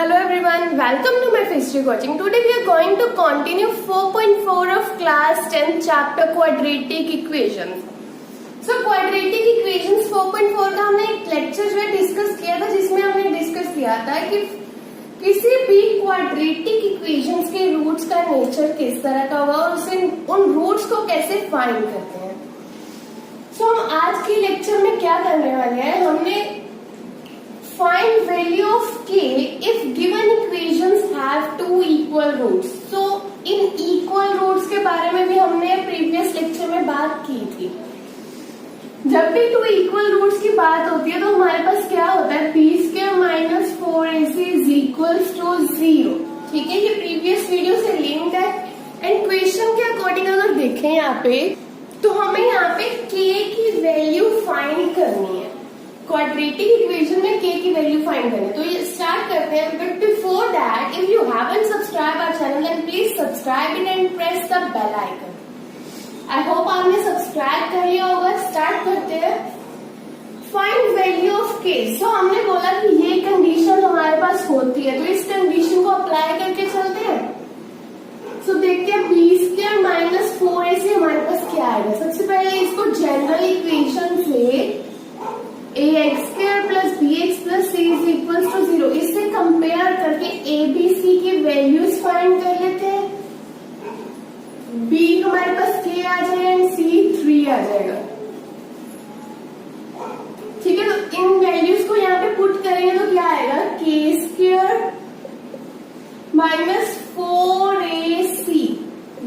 Hello everyone, welcome to my physics coaching. Today we are going to continue 4.4 of class 10 chapter quadratic equations. So quadratic equations 4.4 का हमने एक lecture जो है discuss किया था, जिसमें हमने डिस्कस किया था कि किसी भी क्वाड्रेटिक इक्वेशंस के रूट्स का नेचर किस तरह का होगा और उसे उन रूट्स को कैसे फाइंड करते हैं. सो हम आज के लेक्चर में क्या करने वाले हैं, हमने find value of k if given equations have two equal roots. So in equal roots के बारे में भी हमने प्रीवियस लेक्चर में बात की थी. जब भी टू इक्वल रूट्स की बात होती है तो हमारे पास क्या होता है, b square minus 4ac is equals to 0. ठीक है, ये प्रीवियस वीडियो से लिंक्ड है. एंड क्वेश्चन के अकॉर्डिंग अगर देखें यहाँ पे तो हमें यहाँ पे k की वैल्यू फाइंड करनी है. क्वाड्रेटिक इक्वेशन में k की वैल्यू फाइंड करनी है. तो ये स्टार्ट करते हैं. But before that, if you haven't subscribe our channel then please subscribe it and press the bell icon. I hope आपने सब्सक्राइब कर लिया होगा. स्टार्ट करते हैं. Find value of k. So हमने बोला कि ये कंडीशन हमारे पास होती है, तो इस कंडीशन को अप्लाई करके चलते हैं. सो देखते हैं b स्क्वायर माइनस 4ac हमारे पास क्या आएगा. सबसे पहले इसको जनरल इक्वेशन से ax square plus bx plus c is equal to 0 इससे कंपेयर करके a b c की वैल्यूज फाइंड कर लेते हैं. b हमारे पास k आ जाएगा एंड c 3 आ जाएगा. ठीक है, तो इन वैल्यूज को यहाँ पे पुट करेंगे तो क्या आएगा, k square minus 4ac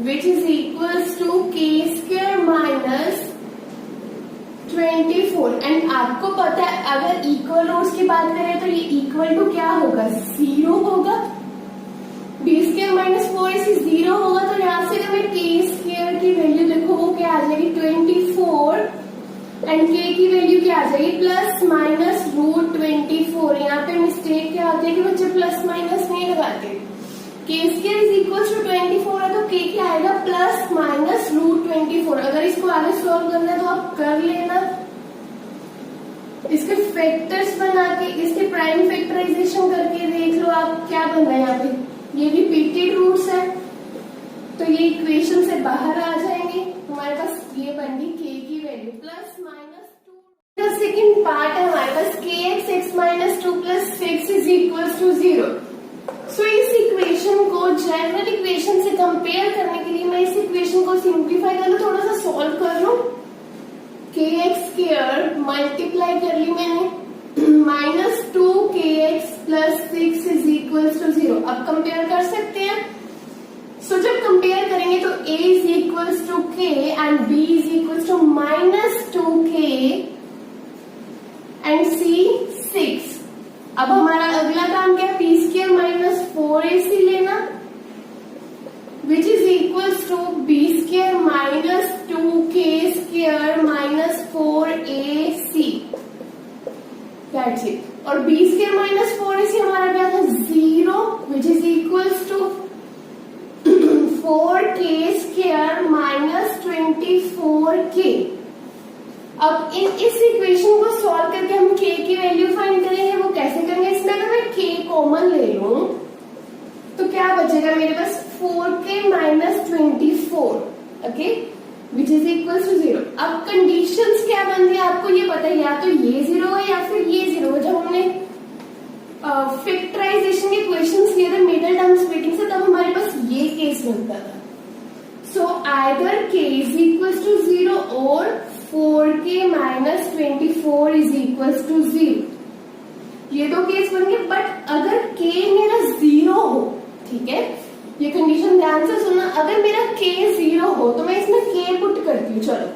which is equals to k square minus 24. And आपको पता है अगर इक्वल रूट्स की बात करें तो ये इक्वल टू क्या होगा, 0 होगा. b स्क्वायर माइनस 4ac 0 होगा, तो यहाँ से हमें k स्क्वायर की वैल्यू देखो वो क्या आ जाएगी 24 एंड k की वैल्यू क्या आ जाएगी प्लस माइनस रूट 24. यहाँ पे मिस्टेक क्या होती है कि बच्चे प्लस माइनस नहीं लगाते. k square is equal to 24 है तो k क्या आएगा प्लस माइनस रूट 24. अगर इसको आगे सॉल्व करना है तो आप कर लेना. इसके फैक्टर्स बना के इसके प्राइम फैक्टराइजेशन करके देख लो आप क्या बन रहा है. यहाँ पे ये रिपीटेड रूट्स है तो ये इक्वेशन से बाहर आ जाएंगे. हमारे पास ये बन गई k की value plus minus 2. Second part है हमारे पास kx x minus 2 plus 6 is equal to 0. So इस इक्वेशन को जनरल इक्वेशन से कंपेयर करने के लिए मैं इस इक्वेशन को सिंप्लीफाई कर लूं, थोड़ा सा सॉल्व कर लूं. kx स्क्वायर मल्टीप्लाई कर ली मैंने minus 2kx plus 6 is equal to 0. अब कंपेयर कर सकते हैं. सो जब कंपेयर करेंगे तो a is equal to k and b is equal to minus 2k and c 6. अब हमारा अगला काम क्या है, p स्क्वायर माइनस 4ac लेना which is equal to b square minus 2k square minus 4ac. That's it. और b square minus 4ac हमारा क्या था 0 which is equal to 4k square minus 24k. अब इस इक्वेशन को सॉल्व करके हम k की वैल्यू फाइंड करेंगे. वो कैसे करेंगे, इसमें अगर मैं k कॉमन ले लूं तो क्या बचेगा मेरे पास 4k minus 24. Okay, which is equal to 0. अब कंडीशंस क्या बन रही है आपको ये पता है, या तो ये 0 है या फिर ये 0 है. जब हमने फैक्टराइजेशन के क्वेश्चंस लिए थे मिडिल टर्म स्प्लिटिंग से, तब हमारे पास ये केस बनता था. So either k is equal to 0 or 4k minus 24 is equal to 0. ये दो केस बन गए. बट अगर k मेरा 0 हो, ठीक है, ये कंडीशन ध्यान से सुनना, अगर मेरा k 0 हो तो मैं इसमें k पुट करती हूँ. चलो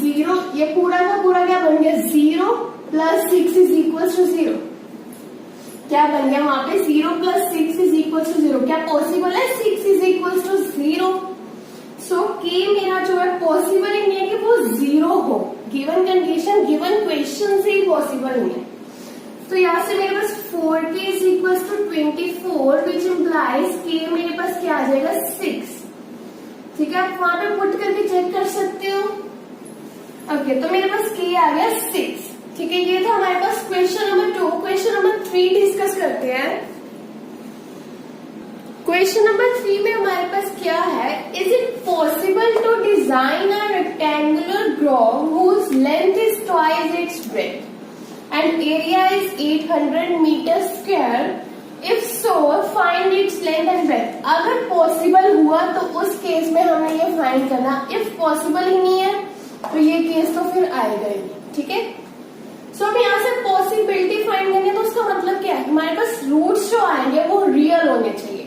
0, ये पूरा का पूरा क्या बन गया 0 प्लस 6 इज इक्वल टू 0. क्या बन गया वहां पे 0 प्लस 6 इज इक्वल टू 0. क्या पॉसिबल है 6 is equal to 0. So k मेरा जो है पॉसिबल ही नहीं है कि वो 0 हो. गिवन कंडीशन गिवन क्वेश्चन से ही पॉसिबल नहीं है. तो यहाँ से मेरे पास 4k is equal to 24 which implies k मेरे पास क्या आ जाएगा 6. ठीक है, आप वहां पे पुट करके चेक कर सकते हो. ओके, तो मेरे पास k आ गया 6. ठीक है, ये था हमारे पास question number 2. Question number 3 discuss करते हैं. क्वेश्चन नंबर 3 में हमारे पास क्या है, is it possible to design a rectangular graph whose length is twice its breadth and area is 800 metre square, if so find its length and breadth. अगर possible हुआ तो उस केस में हमें ये फाइंड करना, इफ पॉसिबल ही नहीं है तो ये केस तो फिर आएगा ही, ठीक है। सो अब यहाँ से पॉसिबिलिटी फाइंड करनी है तो उसका मतलब क्या है, हमारे पास रूट्स जो आएंगे वो रियल होने चाहिए,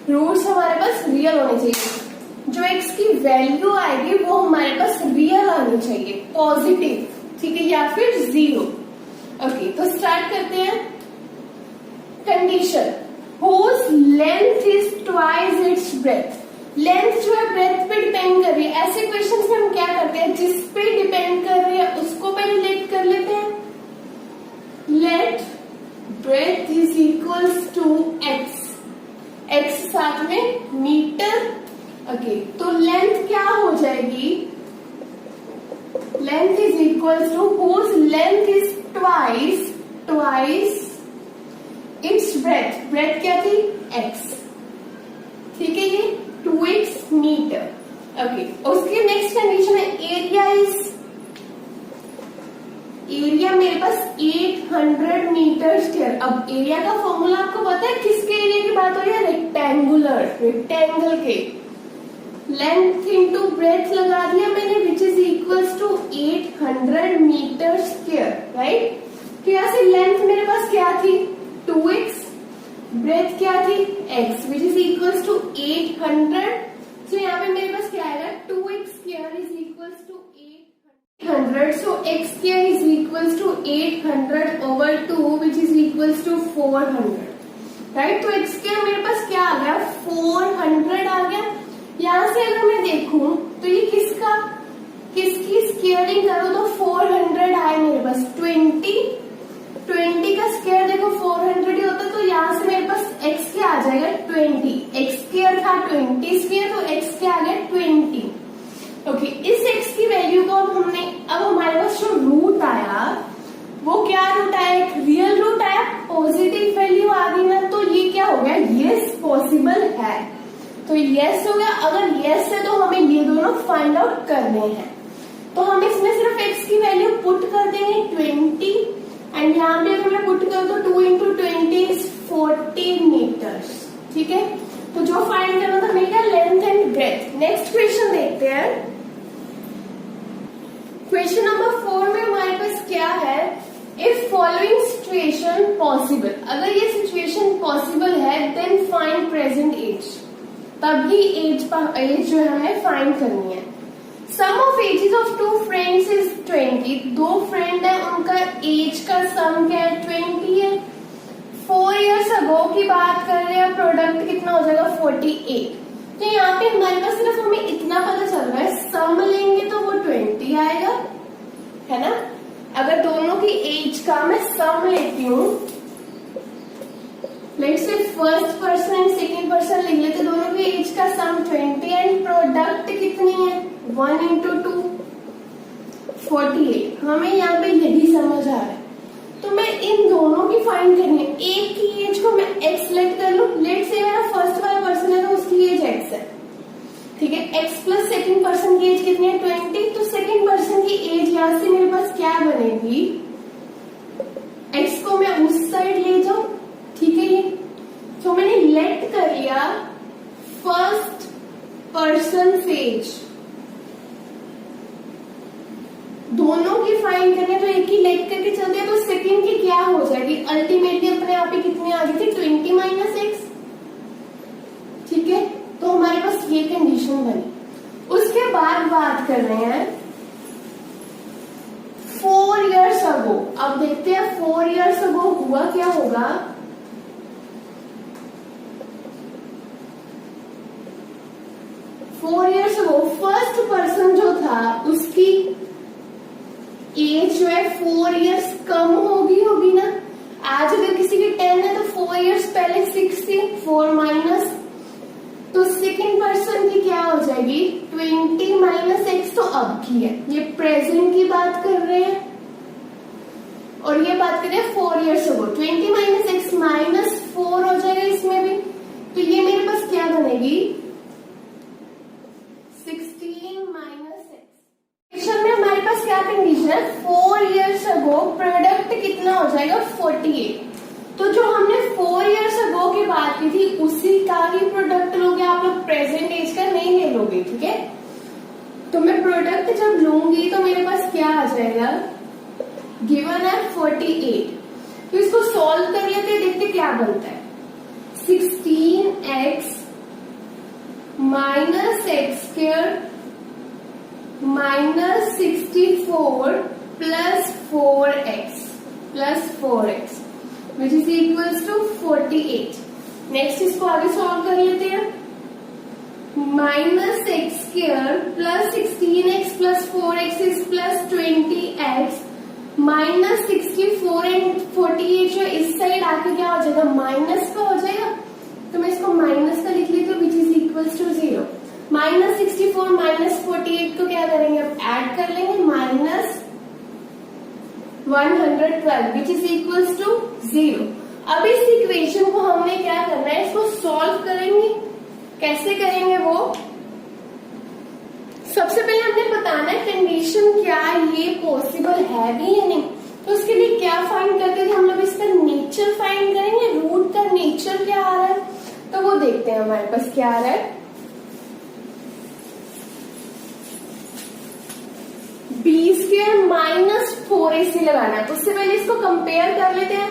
रूट्स हमारे पास रियल होने चाहिए, जो एक्स की वैल्यू आएगी वो हमारे पास रियल आनी चाहिए, पॉजिटिव, ठीक है, या फिर 0। ओके, तो स्टार्ट करते हैं। Condition, whose length is twice its breadth। Length जो है ब्रेथ पे डिपेंड कर रही है। ऐसे क्वेश्चंस में हम क्या करते हैं, जिस पे डिपेंड कर रही है उसको पहले लेट कर लेते हैं। Let breadth is equals to x, x साथ में मीटर। ओके, तो लेंथ क्या हो जाएगी, length is equals to whose length is twice its breadth, breadth क्या थी x, ठीक है, ये 2x मीटर। ओके, उसकी नेक्स्ट कंडीशन है एरिया इज, एरिया मेरे पास 800 मीटर स्क्वायर। अब एरिया का फॉर्मूला आपको पता है, किसके एरिया की बात हो रही है, रेक्टेंगुलर, रेक्टेंगल के। लेंथ इंटू ब्रेथ लगा दिया मैंने, which is equals to 800 metre square, right. तो यहाँ से लेंथ मेरे पास क्या थी, 2x, ब्रेथ क्या थी, x, which is equals to 800। So यहाँ पे मेरे पास क्या आएगा, 2x square is equals to 800, so x square is equals to 800 over 2 which is equals to 400, right. तो x स्क्वायर मेरे पास क्या आ गया, 400 आ गया। यहाँ से अगर मैं देखूं तो ये किसकी स्क्वायरिंग करूं तो 400 आए मेरे पास, 20 का स्क्वायर देखो 400 ही होता, तो यहाँ से मेरे पास x क्या आ जाएगा, 20, x स्क्वायर था 20 स्क्वायर, तो x क्या आ गया 20। ओके, इस x की वैल्यू को अब हमारे पास जो रूट आया वो क्या रूट आया, एक रियल रूट आया, पॉजिटिव वैल्यू आ गई ना, तो ये क्या हो गया, यस पॉसिबल है, तो यस हो गया। अगर यस है तो हमें ये दोनों फाइंड आउट करने हैं, तो हम इसमें सिर्फ x की वैल्यू पुट कर देंगे 20, एंड यहाँ पे अगर मैं पुट करूँ तो 2 इंटू 20 इज 40 मीटर्स, ठीक है। तो जो फाइंड करना था मिल गया length and breadth. Next question देखते हैं। क्वेश्चन नंबर 4 में हमारे पास क्या है, इफ फॉलोइंग सिचुएशन पॉसिबल, अगर ये सिचुएशन पॉसिबल है देन फाइंड प्रेजेंट एज, तभी एज जो है हमें फाइंड करनी है। Sum of ages of 2 friends is 20, 2 friend है उनका एज का सम क्या है, 20 है। 4 इयर्स अगो की बात कर रहे हैं, प्रोडक्ट कितना हो जाएगा 48। तो यहाँ पे हमारे पास सिर्फ हमें इतना पता चल रहा है, सम लेंगे तो वो 20 आएगा, है ना। अगर दोनों की एज का मैं सम लेती हूँ, let's say first person and second person लिख लेते, दोनों की एज का सम 20 एंड प्रोडक्ट कितनी है 1 इंटू 2 48। हमें यहाँ पे यही समझ आ रहा है, तो मैं इन दोनों की फाइंड करनी है। एक की एज को मैं x लेट कर लूं, लेट से मेरा फर्स्ट वाला पर्सन है तो उसकी एज x है, ठीक है। x प्लस सेकेंड पर्सन की एज कितनी है 20, तो सेकेंड पर्सन की एज यहाँ से मेरे पास क्या बनेगी, x को मैं उस साइड ले जाऊं, ठीक है। ये तो मैंने लेट कर लिया फर्स्ट पर्सन एज, दोनों की फाइंड करने तो एक ही लेट करके चलते हैं, तो सेकंड की क्या हो जाएगी, अल्टीमेटली अपने आप ही कितनी आ गई थी 20 माइनस एक्स, ठीक है। तो हमारे पास ये कंडीशन बनी। उसके बाद बात कर रहे हैं 4 इयर्स अगो। अब देखते हैं 4 इयर्स अगो हुआ क्या होगा। 4 इयर्स अगो फर्स्ट पर्सन जो था उसकी एज जो है 4 इयर्स कम होगी ना। आज अगर किसी की 10 है तो 4 इयर्स पहले 6 थी, 4 माइनस, तो सेकेंड पर्सन की क्या हो जाएगी 20 माइनस एक्स, तो अब की है, ये प्रेजेंट की बात कर रहे हैं और ये बात कर रहे हैं 4 years ago. 20 minus x minus 4 हो जाएगा इसमें भी, तो ये मेरे पास क्या बनेगी 16 माइनस एक्स। में हमारे पास क्या कंडीशन है, 4 years अगो प्रोडक्ट कितना हो जाएगा 48। तो जो हमने 4 years अगो की बात की थी उसी का ही प्रोडक्ट लोगे आप लोग, प्रेजेंट एज का नहीं ले लोगे, ठीक है। तो मैं प्रोडक्ट जब लूंगी तो मेरे पास क्या आ जाएगा, गिवन है 48। तो इसको सॉल्व कर लेते हैं, देखते क्या बनता है। 16x minus x square minus 64 plus 4x which is equals to 48। Next इसको आगे सॉल्व कर लेते हैं। Minus x square plus 16x plus 4x is plus 20x minus 64 and 48 जो इस साइड आके क्या हो जाएगा, माइनस का हो जाएगा। तो मैं इसको माइनस का लिख लेती हूँ which is equals to 0। Minus 64 minus 48 को क्या करेंगे, अब ऐड कर लेंगे, minus 112 which is equals to 0। अब इस इक्वेशन को हमने क्या करना है, इसको सॉल्व करेंगे। कैसे करेंगे वो, सबसे पहले हमने बताना है कंडीशन क्या ये पॉसिबल है भी या नहीं। तो उसके लिए क्या फाइंड करते थे हम लोग, इसका नेचर फाइंड करेंगे, रूट का नेचर क्या आ रहा है। तो वो देखते हैं हमारे पास क्या आ रहा है। बी स्क्वायर माइनस 4ac लगाना है। उससे पहले इसको कंपेयर कर लेते हैं।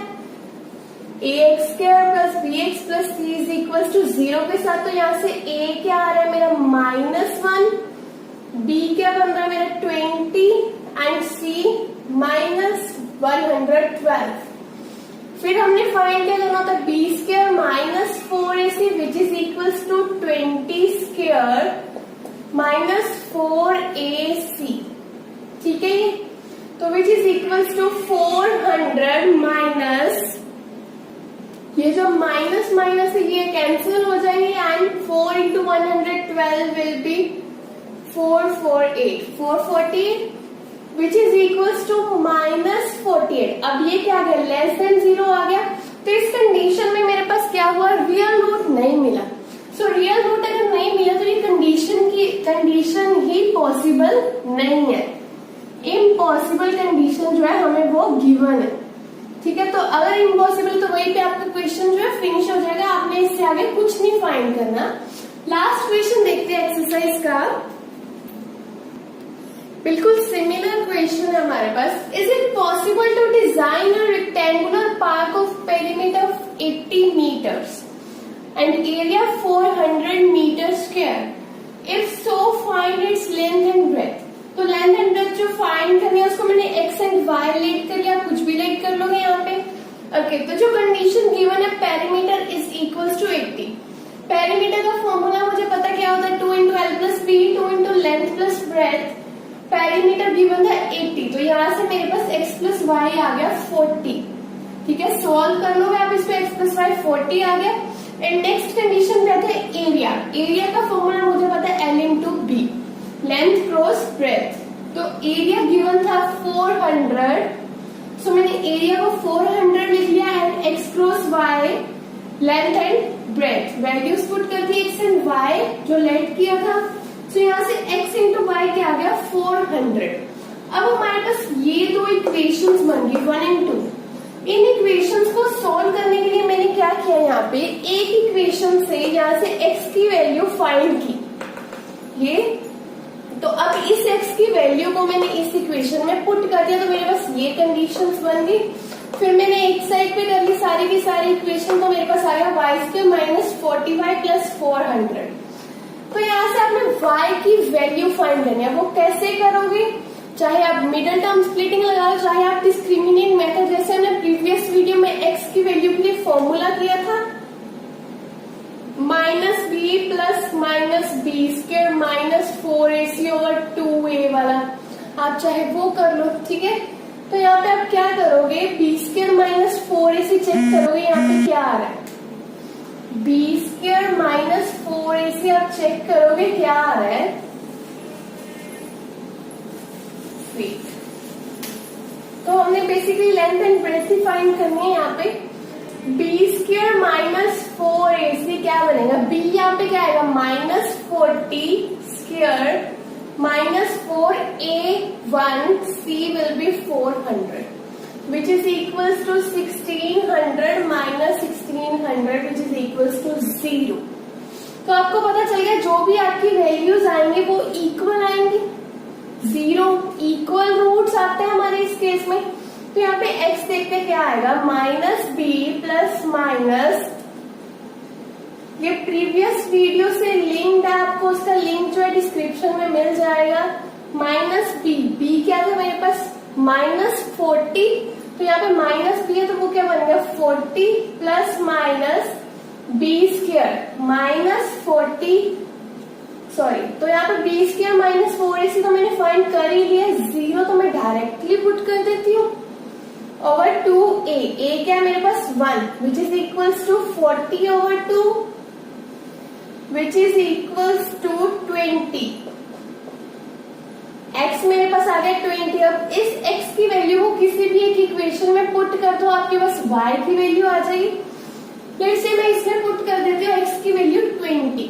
ax square plus bx plus c is equal to 0 के साथ। तो यहाँ से a क्या आ रहा है मेरा -1, b क्या बन रहा है मेरा 20 एंड c -112। फिर हमने फाइंड क्या करना होता है, b square minus 4ac which is equal to 20 square minus 4ac, ठीक है। ये तो which is equal to 400 minus, ये जो माइनस माइनस है ये कैंसिल हो जाएंगे and 4 into 112 will be 448 which is equal to -48। अब ये क्या आ गया, लेस देन 0 आ गया। तो इस कंडीशन में मेरे पास क्या हुआ, रियल रूट नहीं मिला। सो रियल रूट अगर नहीं मिला तो ये कंडीशन ही पॉसिबल नहीं है। इम्पॉसिबल कंडीशन जो है हमें वो गिवन है, ठीक है। तो अगर इम्पॉसिबल तो वहीं पे आपका क्वेश्चन जो है फिनिश हो जाएगा, आपने इससे आगे कुछ नहीं फाइंड करना। लास्ट क्वेश्चन देखते हैं एक्सरसाइज का, बिल्कुल सिमिलर क्वेश्चन है हमारे पास। Is it possible to design a rectangular park of perimeter of 80 meters and area 400 meters square, if so find its length and breadth. तो लेंथ एंड ब्रेथ जो find करनी है उसको मैंने एक्स एंड वाई लेट कर लिया, कुछ भी लेट कर लोगे यहाँ पे। ओके, तो जो कंडीशन गिवन है perimeter is equals to 80। Perimeter का फॉर्मूला मुझे पता क्या होता है, 2 into L plus B, 2 into length plus breadth. Perimeter given था 80, तो यहाँ से मेरे पास x प्लस वाई आ गया 40, ठीक है। सॉल्व कर लोगे आप इसको, x प्लस वाई 40 आ गया। एंड नेक्स्ट कंडीशन क्या था, एरिया। एरिया का फॉर्मूला मुझे पता है L into B, length cross breadth. तो एरिया गिवन था 400, सो मैंने एरिया को 400 लिख लिया and X cross Y length and breadth, values put कर दी एक्स एंड वाई जो लेट किया था। सो यहाँ से x इंटू वाई क्या आ गया 400। अब हमारे पास ये दो इक्वेशंस बन गई 1 एंड 2। इन इक्वेशंस को सॉल्व करने के लिए मैंने क्या किया, यहाँ पे एक इक्वेशन से यहाँ से x की वैल्यू फाइंड की ये। तो अब इस x की वैल्यू को मैंने इस इक्वेशन में पुट कर दिया, तो मेरे पास ये कंडीशंस बन गई। फिर मैंने एक साइड पे कर ली सारी की सारी इक्वेशन, तो मेरे पास आ गया y स्क्वायर माइनस 45 प्लस 400। तो यहाँ से आपने y की वैल्यू फाइंड करनी है। वो कैसे करोगे, चाहे आप मिडिल टर्म स्प्लिटिंग लगा लो, चाहे आप डिस्क्रिमिनेट मेथड, जैसे हमने प्रीवियस वीडियो में x की वैल्यू के लिए फॉर्मूला किया था, -b plus -b square minus 4ac over 2a वाला, आप चाहे वो कर लो, ठीक है। तो यहाँ पे आप क्या करोगे, b square minus 4ac check करोगे, यहाँ पे क्या आ रहा है, b स्क्वायर माइनस 4ac आप चेक करोगे क्या आ रहा है, तो हमने basically length and breadth find करनी है। यहाँ पे b स्क्वायर माइनस 4ac क्या बनेगा, b यहाँ पे क्या आएगा -40 square -4a1c will be 400 which is equals to 1600 minus 1600 which is equals to 0। तो आपको पता चल गया जो भी आपकी वैल्यूज आएंगे वो इक्वल आएंगी, 0 इक्वल रूट्स आते हैं हमारे इस केस में। तो यहाँ पे x देखते हैं क्या आएगा -b प्लस माइनस, ये प्रीवियस वीडियो से लिंक्ड है, आपको उसका लिंक जो है डिस्क्रिप्शन में मिल जाएगा। -b क्या था मेरे पास -40, तो यहाँ पे -b है तो वो क्या बन गया 40 plus minus b square -40 sorry, तो यहाँ पे b स्क्वायर -4ac तो मैंने फाइंड कर ही लिया, 0 तो मैं डायरेक्टली पुट कर देती हूँ ओवर 2a, a क्या है मेरे पास 1 which is equals to 40 over 2 which is equals to 20। x मेरे पास आ गया 20। अब इस x की वैल्यू को किसी भी एक इक्वेशन में पुट कर दो, आपके पास y की वैल्यू आ जाएगी। फिर से मैं इसमें पुट कर देती हूँ x की वैल्यू 20,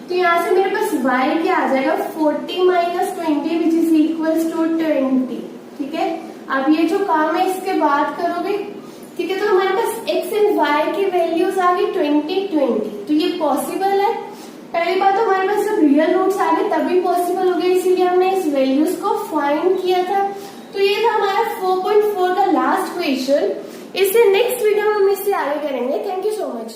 तो यहाँ से मेरे पास y क्या आ जाएगा 40 minus 20 which is equals to 20। ठीक है, अब ये जो काम है इसके बाद करोगे, ठीक है, तो हमारे पास x एंड y की वैल्यूज आ गई 20 20, तो ये पॉसिबल है। पहली बात तो हमारे पास जब रियल रूट्स आ गए तभी पॉसिबल हो गया, इसीलिए हमने इस वैल्यूज को फाइंड किया था। तो ये था हमारा 4.4 का लास्ट क्वेश्चन। इससे नेक्स्ट वीडियो में हम इससे आगे करेंगे। Thank you so much.